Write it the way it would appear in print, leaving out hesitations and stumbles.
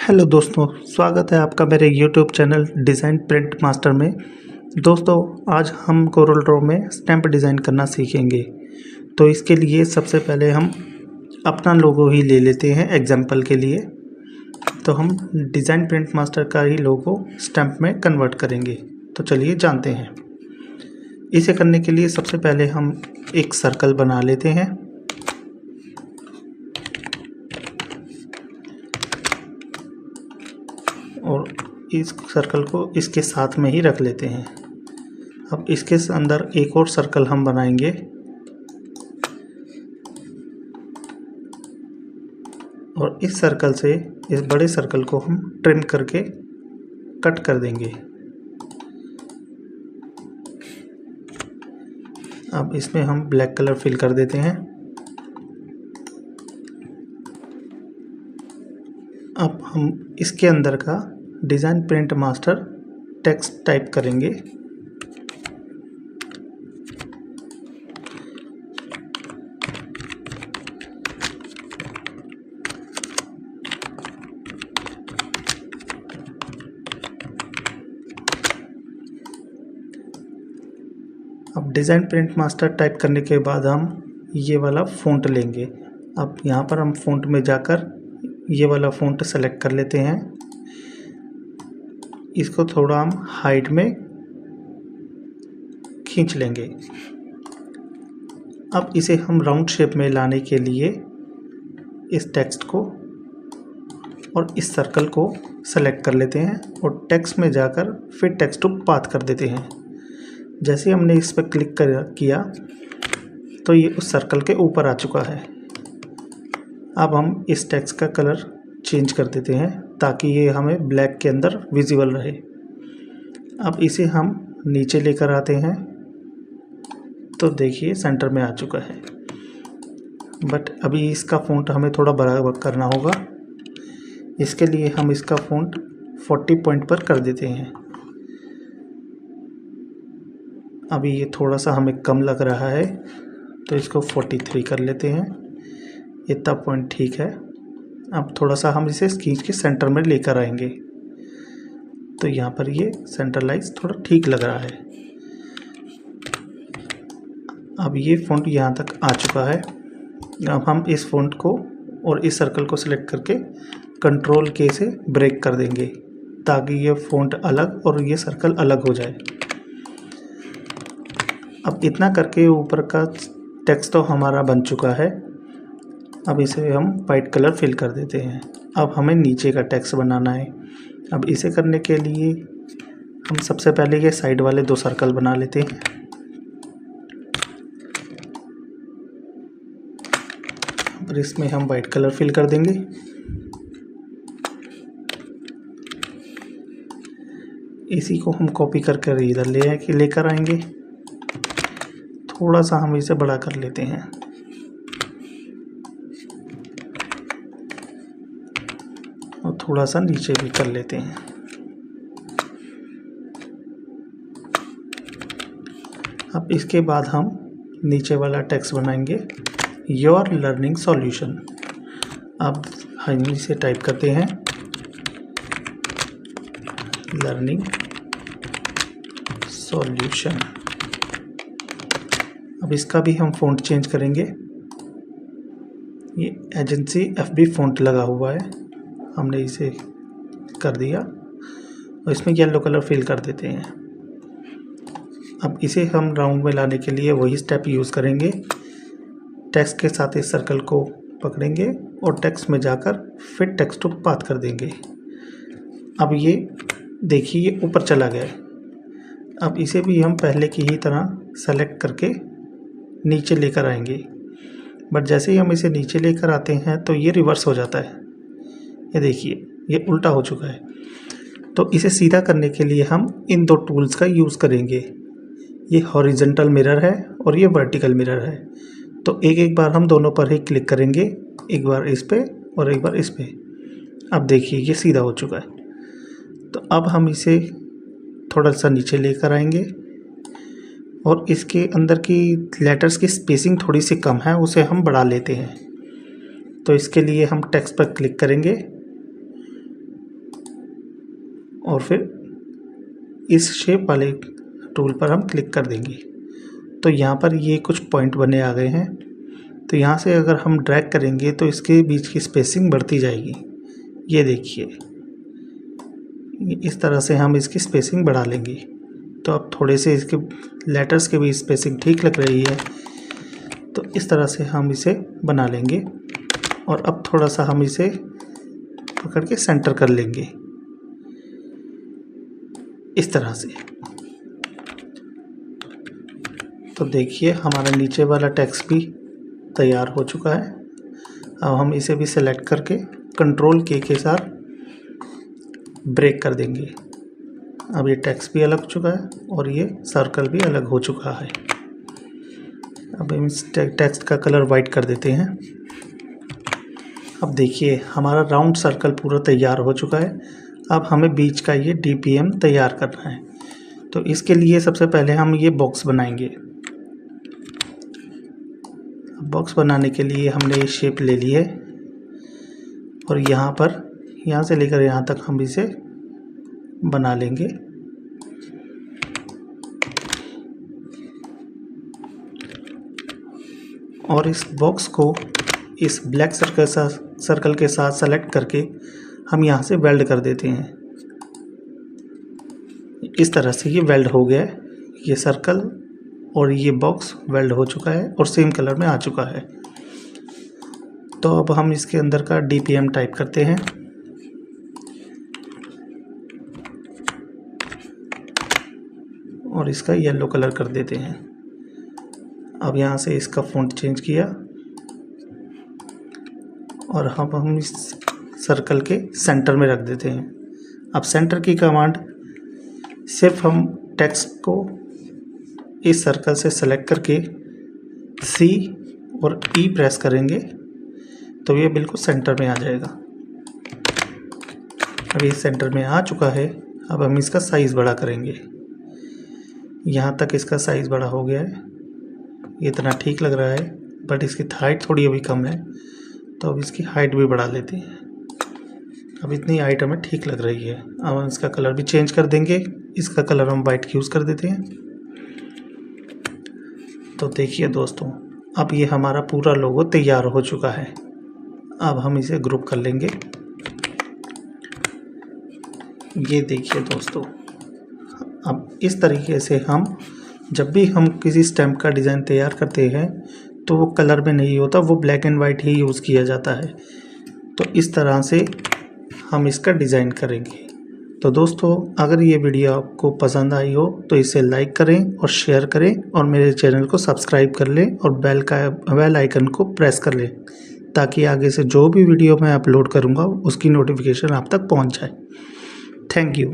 Hello दोस्तों, स्वागत है आपका मेरे YouTube channel design print master में। दोस्तों, आज हम कोरल ड्रॉ में स्टैम्प डिज़ाइन करना सीखेंगे। तो इसके लिए सबसे पहले हम अपना लोगो ही ले लेते हैं एग्जाम्पल के लिए। तो हम डिज़ाइन प्रिंट मास्टर का ही लोगो स्टैम्प में कन्वर्ट करेंगे। तो चलिए जानते हैं। इसे करने के लिए सबसे पहले हम एक सर्कल बना लेते हैं और इस सर्कल को इसके साथ में ही रख लेते हैं। अब इसके अंदर एक और सर्कल हम बनाएंगे और इस सर्कल से इस बड़े सर्कल को हम ट्रिम करके कट कर देंगे। अब इसमें हम ब्लैक कलर फिल कर देते हैं। अब हम इसके अंदर का design print master text type करेंगे। अब डिज़ाइन प्रिंट मास्टर टाइप करने के बाद हम ये वाला फ़ॉन्ट लेंगे। अब यहाँ पर हम फ़ॉन्ट में जाकर ये वाला फ़ॉन्ट सेलेक्ट कर लेते हैं। इसको थोड़ा हम हाइट में खींच लेंगे। अब इसे हम राउंड शेप में लाने के लिए इस टेक्स्ट को और इस सर्कल को सेलेक्ट कर लेते हैं और टेक्स्ट में जाकर फिर टेक्स्ट टू पाथ कर देते हैं। जैसे हमने इस पर क्लिक किया तो ये उस सर्कल के ऊपर आ चुका है। अब हम इस टेक्स्ट का कलर चेंज कर देते हैं ताकि ये हमें ब्लैक के अंदर विजिबल रहे। अब इसे हम नीचे लेकर आते हैं तो देखिए सेंटर में आ चुका है। बट अभी इसका फ़ॉन्ट हमें थोड़ा बड़ा करना होगा। इसके लिए हम इसका फ़ॉन्ट 40 पॉइंट पर कर देते हैं। अभी ये थोड़ा सा हमें कम लग रहा है तो इसको 43 कर लेते हैं। इतना पॉइंट ठीक है। अब थोड़ा सा हम इसे खींच के सेंटर में लेकर आएंगे तो यहाँ पर ये सेंट्रलाइज थोड़ा ठीक लग रहा है। अब ये फ़ॉन्ट यहाँ तक आ चुका है। अब हम इस फ़ॉन्ट को और इस सर्कल को सिलेक्ट करके कंट्रोल के से ब्रेक कर देंगे ताकि ये फ़ॉन्ट अलग और ये सर्कल अलग हो जाए। अब इतना करके ऊपर का टेक्स्ट तो हमारा बन चुका है। अब इसे हम वाइट कलर फिल कर देते हैं। अब हमें नीचे का टेक्स्ट बनाना है। अब इसे करने के लिए हम सबसे पहले ये साइड वाले दो सर्कल बना लेते हैं। और इसमें हम वाइट कलर फिल कर देंगे। इसी को हम कॉपी करके इधर लेकर आएंगे। थोड़ा सा हम इसे बड़ा कर लेते हैं। और थोड़ा सा नीचे भी कर लेते हैं। अब इसके बाद हम नीचे वाला टेक्स्ट बनाएंगे, योर लर्निंग सॉल्यूशन। अब हम इसे टाइप करते हैं, लर्निंग सॉल्यूशन। अब इसका भी हम फ़ॉन्ट चेंज करेंगे। ये एजेंसी FB फ़ॉन्ट लगा हुआ है, हमने इसे कर दिया और इसमें येलो कलर फिल कर देते हैं। अब इसे हम राउंड में लाने के लिए वही स्टेप यूज़ करेंगे। टेक्स्ट के साथ इस सर्कल को पकड़ेंगे और टेक्स्ट में जाकर फिर टेक्स्ट टू पाथ कर देंगे। अब ये देखिए ये ऊपर चला गया है। अब इसे भी हम पहले की ही तरह सेलेक्ट करके नीचे लेकर आएंगे। बट जैसे ही हम इसे नीचे लेकर आते हैं तो ये रिवर्स हो जाता है। ये देखिए ये उल्टा हो चुका है। तो इसे सीधा करने के लिए हम इन दो टूल्स का यूज़ करेंगे। ये हॉरिजॉन्टल मिरर है और ये वर्टिकल मिरर है। तो एक बार हम दोनों पर ही क्लिक करेंगे, एक बार इस पे और एक बार इस पे। अब देखिए ये सीधा हो चुका है। तो अब हम इसे थोड़ा सा नीचे लेकर आएंगे और इसके अंदर की लेटर्स की स्पेसिंग थोड़ी सी कम है, उसे हम बढ़ा लेते हैं। तो इसके लिए हम टेक्स्ट पर क्लिक करेंगे और फिर इस शेप वाले टूल पर हम क्लिक कर देंगे। तो यहाँ पर ये कुछ पॉइंट बने आ गए हैं। तो यहाँ से अगर हम ड्रैग करेंगे तो इसके बीच की स्पेसिंग बढ़ती जाएगी। ये देखिए, इस तरह से हम इसकी स्पेसिंग बढ़ा लेंगे। तो अब थोड़े से इसके लेटर्स के भी स्पेसिंग ठीक लग रही है। तो इस तरह से हम इसे बना लेंगे और अब थोड़ा सा हम इसे पकड़ के सेंटर कर लेंगे इस तरह से। तो देखिए हमारा नीचे वाला टेक्स्ट भी तैयार हो चुका है। अब हम इसे भी सेलेक्ट करके कंट्रोल के साथ ब्रेक कर देंगे। अब ये टेक्स्ट भी अलग हो चुका है और ये सर्कल भी अलग हो चुका है। अब हम इस टेक्स्ट का कलर वाइट कर देते हैं। अब देखिए हमारा राउंड सर्कल पूरा तैयार हो चुका है। अब हमें बीच का ये DPM तैयार करना है। तो इसके लिए सबसे पहले हम ये बॉक्स बनाएंगे। बॉक्स बनाने के लिए हमने ये शेप ले ली है और यहाँ से लेकर यहाँ तक हम इसे बना लेंगे। और इस बॉक्स को इस ब्लैक सर्कल के साथ सेलेक्ट करके हम यहाँ से वेल्ड कर देते हैं। इस तरह से ये वेल्ड हो गया है। ये सर्कल और ये बॉक्स वेल्ड हो चुका है और सेम कलर में आ चुका है। तो अब हम इसके अंदर का DPM टाइप करते हैं। और इसका येलो कलर कर देते हैं। अब यहाँ से इसका फ़ॉन्ट चेंज किया और हम इस सर्कल के सेंटर में रख देते हैं। अब सेंटर की कमांड सिर्फ हम टेक्स्ट को इस सर्कल से सेलेक्ट करके C और E प्रेस करेंगे तो ये बिल्कुल सेंटर में आ जाएगा। अब ये सेंटर में आ चुका है। अब हम इसका साइज़ बड़ा करेंगे। यहाँ तक इसका साइज़ बड़ा हो गया है। ये इतना ठीक लग रहा है, बट इसकी हाइट थोड़ी अभी कम है, तो अब इसकी हाइट भी बढ़ा लेते हैं। अब इतनी हाइट हमें ठीक लग रही है। अब हम इसका कलर भी चेंज कर देंगे। इसका कलर हम वाइट यूज़ कर देते हैं। तो देखिए दोस्तों, अब ये हमारा पूरा लोगो तैयार हो चुका है। अब हम इसे ग्रुप कर लेंगे। ये देखिए दोस्तों, अब इस तरीके से हम जब भी हम किसी स्टैम्प का डिज़ाइन तैयार करते हैं तो वो कलर में नहीं होता, वो black and white he use किया जाता है। तो इस तरह से हम इसका डिज़ाइन करेंगे। तो दोस्तों, अगर ये वीडियो आपको पसंद आई हो तो इसे लाइक करें और शेयर करें और मेरे चैनल को सब्सक्राइब कर लें और बेल आइकन को प्रेस कर लें, ताकि आगे से जो भी वीडियो मैं अपलोड करूँगा उसकी नोटिफिकेशन आप तक पहुँच जाए। Thank you.